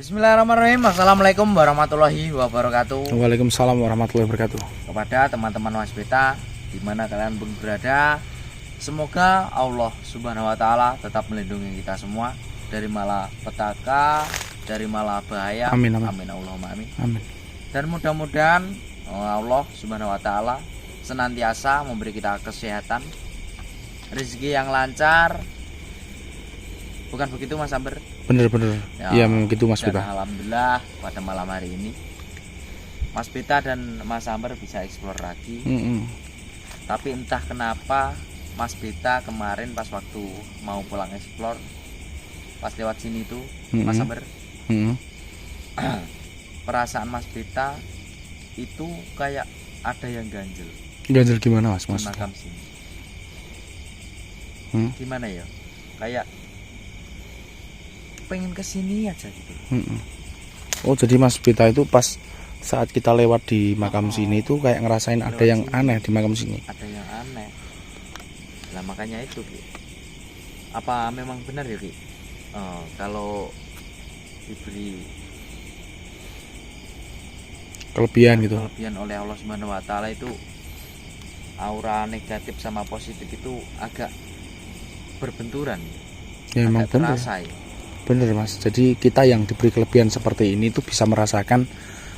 Bismillahirrahmanirrahim. Assalamualaikum warahmatullahi wabarakatuh. Waalaikumsalam warahmatullahi wabarakatuh. Kepada teman-teman Wasbeta di mana kalian pun berada, semoga Allah Subhanahu wa taala tetap melindungi kita semua dari malapetaka, dari bahaya. Amin amin. Amin Allahumma amin. Amin. Dan mudah-mudahan Allah Subhanahu wa taala senantiasa memberi kita kesehatan, rezeki yang lancar. Bukan begitu Mas Amber? Bener-bener. Iya memang gitu Mas Dan Beta. alhamdulillah pada malam hari ini Mas Beta dan Mas Amber bisa eksplor lagi. Tapi entah kenapa Mas Beta kemarin pas waktu mau pulang eksplor, pas lewat sini tuh Mas Amber, perasaan Mas Beta itu kayak ada yang ganjel. Ganjel gimana Mas? Di makam sini. Gimana ya? Kayak pengen kesini aja gitu. Oh jadi Mas Beta itu pas saat kita lewat di makam sini itu kayak ngerasain ada yang aneh di makam sini. Ada yang aneh. Nah makanya itu Ki. Apa memang benar ya Ki? Kalau diberi Kelebihan gitu. Kelebihan oleh Allah Subhanahu wa taala itu aura negatif sama positif itu agak berbenturan. Ya memang benar. Bener Mas, jadi kita yang diberi kelebihan seperti ini tuh bisa merasakan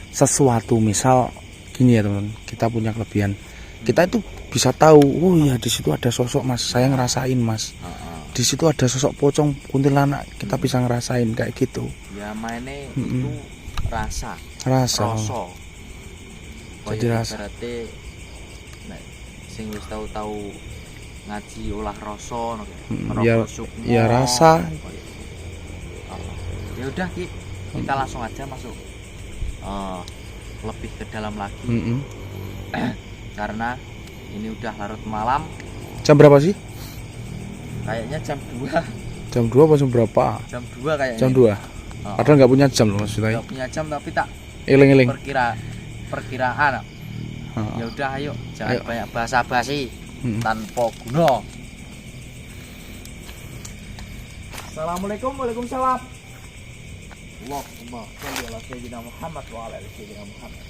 sesuatu. Misal gini ya teman, kita punya kelebihan, kita itu bisa tahu, oh ya di situ ada sosok Mas, saya ngerasain Mas. Di situ ada sosok pocong kuntilanak, kita bisa ngerasain kayak gitu. Ya mainnya itu rasa. Jadi rasa. Berarti sing wis tahu ngaji olah rasa ya rasa. Ya udah Ki, kita langsung aja masuk lebih ke dalam lagi. Karena ini udah larut malam. Jam berapa sih? Kayaknya jam 2. Jam 2 apa jam berapa? Jam 2 kayaknya. Jam 2. Padahal nggak punya jam loh Mas. Nggak punya jam tapi tak eling-eling. Perkiraan. Ya udah ayo, jangan banyak basa-basi tanpa guna. Assalamualaikum. Waalaikumsalam. Allahumma sholli ala sayyidina Muhammad wa ala ali sayyidina Muhammad.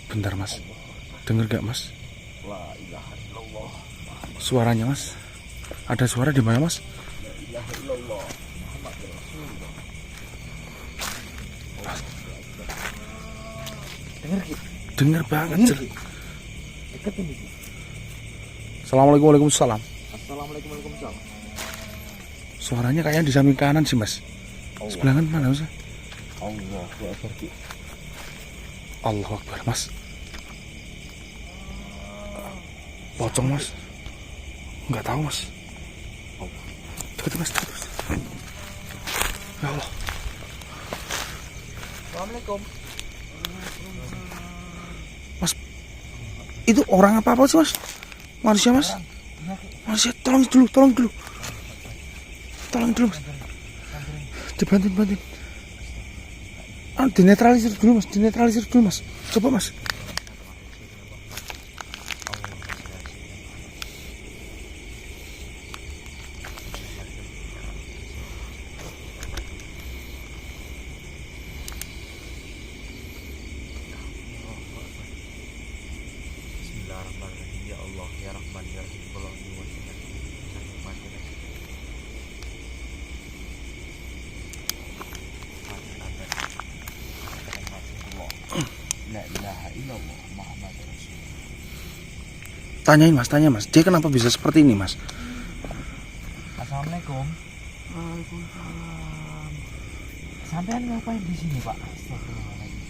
Bentar Mas, denger gak Mas? La ilaha illallah. Suaranya Mas, ada suara di mana Mas? La ilaha illallah Muhammad Rasulullah. Dengar Ki? Dengar banget. Deket ini Ki. Assalamualaikum. Waalaikumsalam. Assalamualaikum. Waalaikumsalam. Suaranya kayaknya di samping kanan sih Mas. Sebelah kanan mana Mas? Allahu Akbar Ki. Allahu Akbar Mas. Pocong Mas? Enggak tahu Mas. Deket Mas, deket Mas. Ya Allah. Assalamualaikum. Mas, itu orang apa sih Mas? Manusia Mas? Manusia, tolong dulu Mas. Dibantuin. Dinetralisir dulu Mas. Coba Mas. Bismillahirrahmanirrahim. Ya Allah, ya Rahman, ya Rahim. La ilaha illallah Muhammad Rasulullah. Tanya Mas, dia kenapa bisa seperti ini Mas? Assalamualaikum. Waalaikumsalam. Sampean ngapain di sini Pak? Astagfirullahaladzim.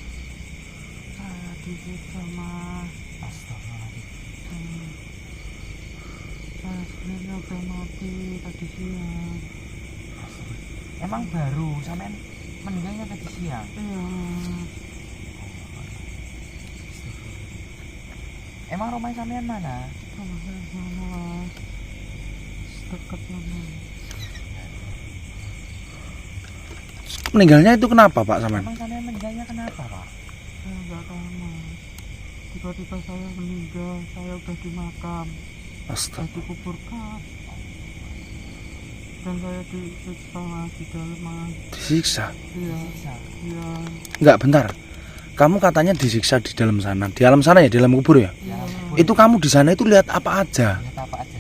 Di situ Mas. Astagfirullahaladzim. Saya sebenarnya udah mati tadi siang. Emang baru sampean meninggalnya tadi siang? Iya. Emang rumah sampean mana? Sama saya sana Mas. Dekat sana. Meninggalnya itu kenapa Pak Saman? Emang sampean meninggalnya kenapa Pak? Saya nggak tahu Mas. Tiba-tiba saya meninggal, saya udah di makam. Saya Astaga. dikuburkan. dan saya disiksa di dalam mas. Disiksa? Iya. Iya. Enggak, bentar. Kamu katanya disiksa di dalam sana. Di alam sana ya, di dalam kubur ya? Iya. Itu kamu di sana itu lihat apa aja? Lihat apa aja?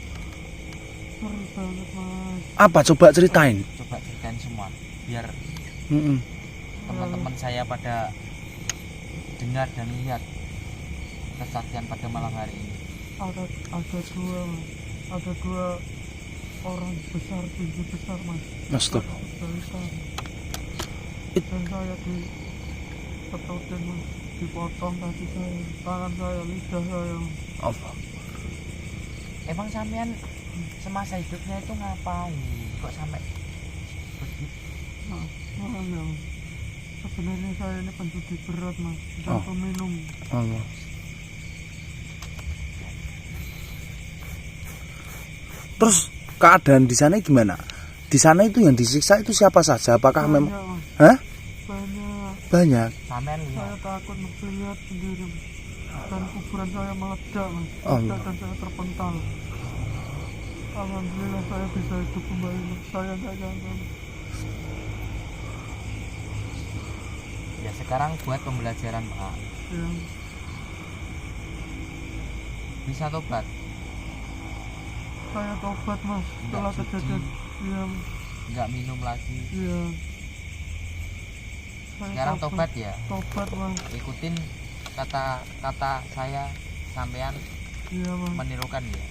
Ngeri banget mas. Apa coba ceritain? Coba ceritain semua biar Mm-mm. teman-teman saya pada dengar dan lihat kesaksian pada malam hari ini. Ada dua orang besar, tinggi besar mas. Astaga. Dan saya dipetutin mas, dipotong kaki saya, tangan saya, lidah saya. Apa? Emang sampean semasa hidupnya itu ngapain? Kok sampai begitu? Mas, ya. Sebenarnya saya ini penjudi berat mas, dan peminum. Allah. Terus keadaan di sana gimana? Di sana itu yang disiksa itu siapa saja? Apakah memang? Hah? Banyak. Sampean Saya lihat. takut melihat sendiri dan kuburan saya meledak mas, Allah. dan saya terpental. Alhamdulillah saya bisa hidup kembali. Saya tidak nyangka. Ya sekarang buat pembelajaran Pak. Ya, Bisa tobat. saya tobat mas setelah Nggak kejadian. Iya, Nggak minum lagi. iya. Saya Sekarang tobat ya. Tobat mas. Ikutin kata-kata saya, sampean Iya mas. menirukan ya.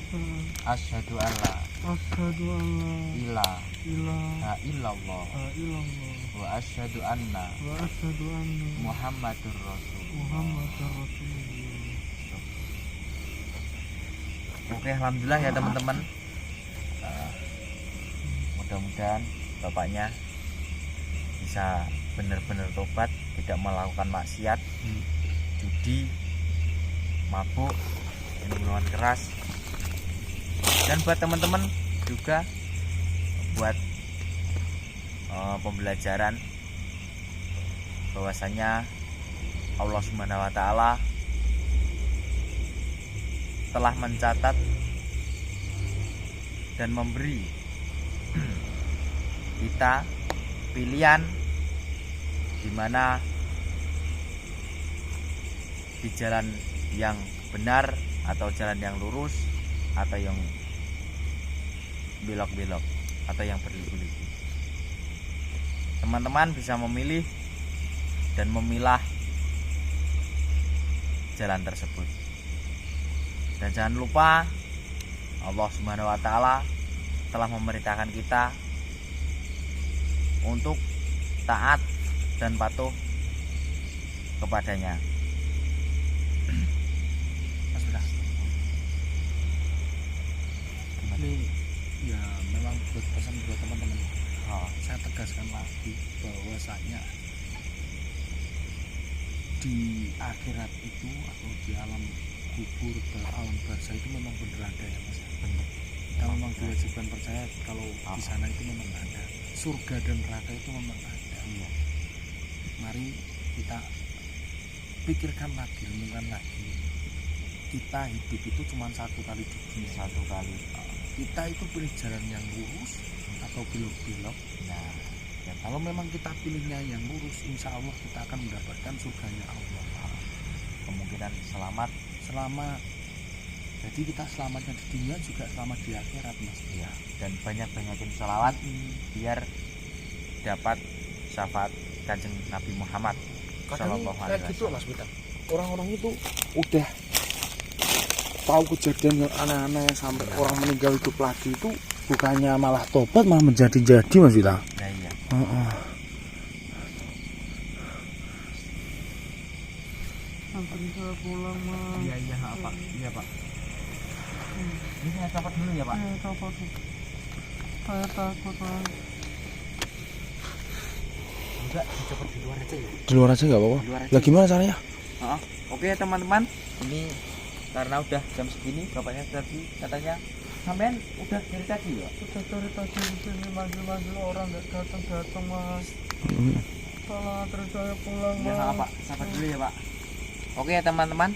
Asyhadu alla Asyhadu alla ilaha illallah illallah wa asyhadu anna wa asyhadu anna Muhammadur Rasul. Muhammadar Rasulullah. Oke, alhamdulillah ya teman-teman. Mudah-mudahan bapaknya bisa benar-benar tobat, tidak melakukan maksiat, judi, mabuk, minuman keras. Dan buat teman-teman juga buat pembelajaran bahwasanya Allah Subhanahu wa taala telah mencatat dan memberi kita pilihan di mana di jalan yang benar atau jalan yang lurus atau yang belok-belok atau yang berliku-liku. Teman-teman bisa memilih dan memilah jalan tersebut. Dan jangan lupa Allah Subhanahu wa taala telah memerintahkan kita untuk taat dan patuh kepadanya. Ini ya memang buat pesan buat teman-teman. Saya tegaskan lagi bahwasanya di akhirat itu atau di alam kubur, alam barzah itu memang benar ada ya mas. Benar. Kita memang diwajibkan percaya kalau di sana itu memang ada. Surga dan neraka itu memang ada. Iya. Mari kita pikirkan lagi, renungkan lagi. Kita hidup itu cuma satu kali di dunia. Satu kali. Kita itu pilih jalan yang lurus atau belok-belok. Nah, Ya, kalau memang kita pilihnya yang lurus, insya Allah kita akan mendapatkan surganya Allah. kemungkinan selamat. Jadi kita selamatnya di dunia juga selamat di akhirat mas. Ya, dan banyak-banyakin sholawat biar dapat syafaat Kanjeng Nabi Muhammad Sallallahu Alaihi Kayak gitu Wasallam. mas Bita. Orang-orang itu udah tahu kejadian yang aneh-aneh sampai orang meninggal hidup lagi itu bukannya malah tobat malah menjadi-jadi mas Bita. Nah, iya. Nanti saya pulang mas. Iya Pak. Iya Pak. Ini saya copot dulu ya Pak. Iya copot. Saya takut mas. Enggak, dicopot di luar aja ya. Di luar aja nggak apa-apa. Di luar aja. Lah gimana caranya? Oke teman-teman, ini karena udah jam segini bapaknya tadi katanya sampean udah dari tadi ya. Sudah dari tadi di sini manggil-manggil orang nggak datang mas. Salah antar saya pulang Ya mas. nggak apa, sabar dulu ya Pak. Oke ya teman-teman,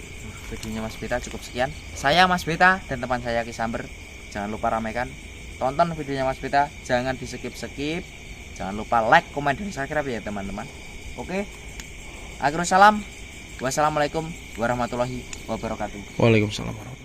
videonya Mas Beta cukup sekian. Saya Mas Beta dan teman saya Kisamber. Jangan lupa ramaikan tonton videonya Mas Pita, jangan di skip. Jangan lupa like, komen, dan subscribe ya teman-teman. Oke, akhirul salam, wassalamualaikum warahmatullahi wabarakatuh. Waalaikumsalam warahmatullahi wabarakatuh.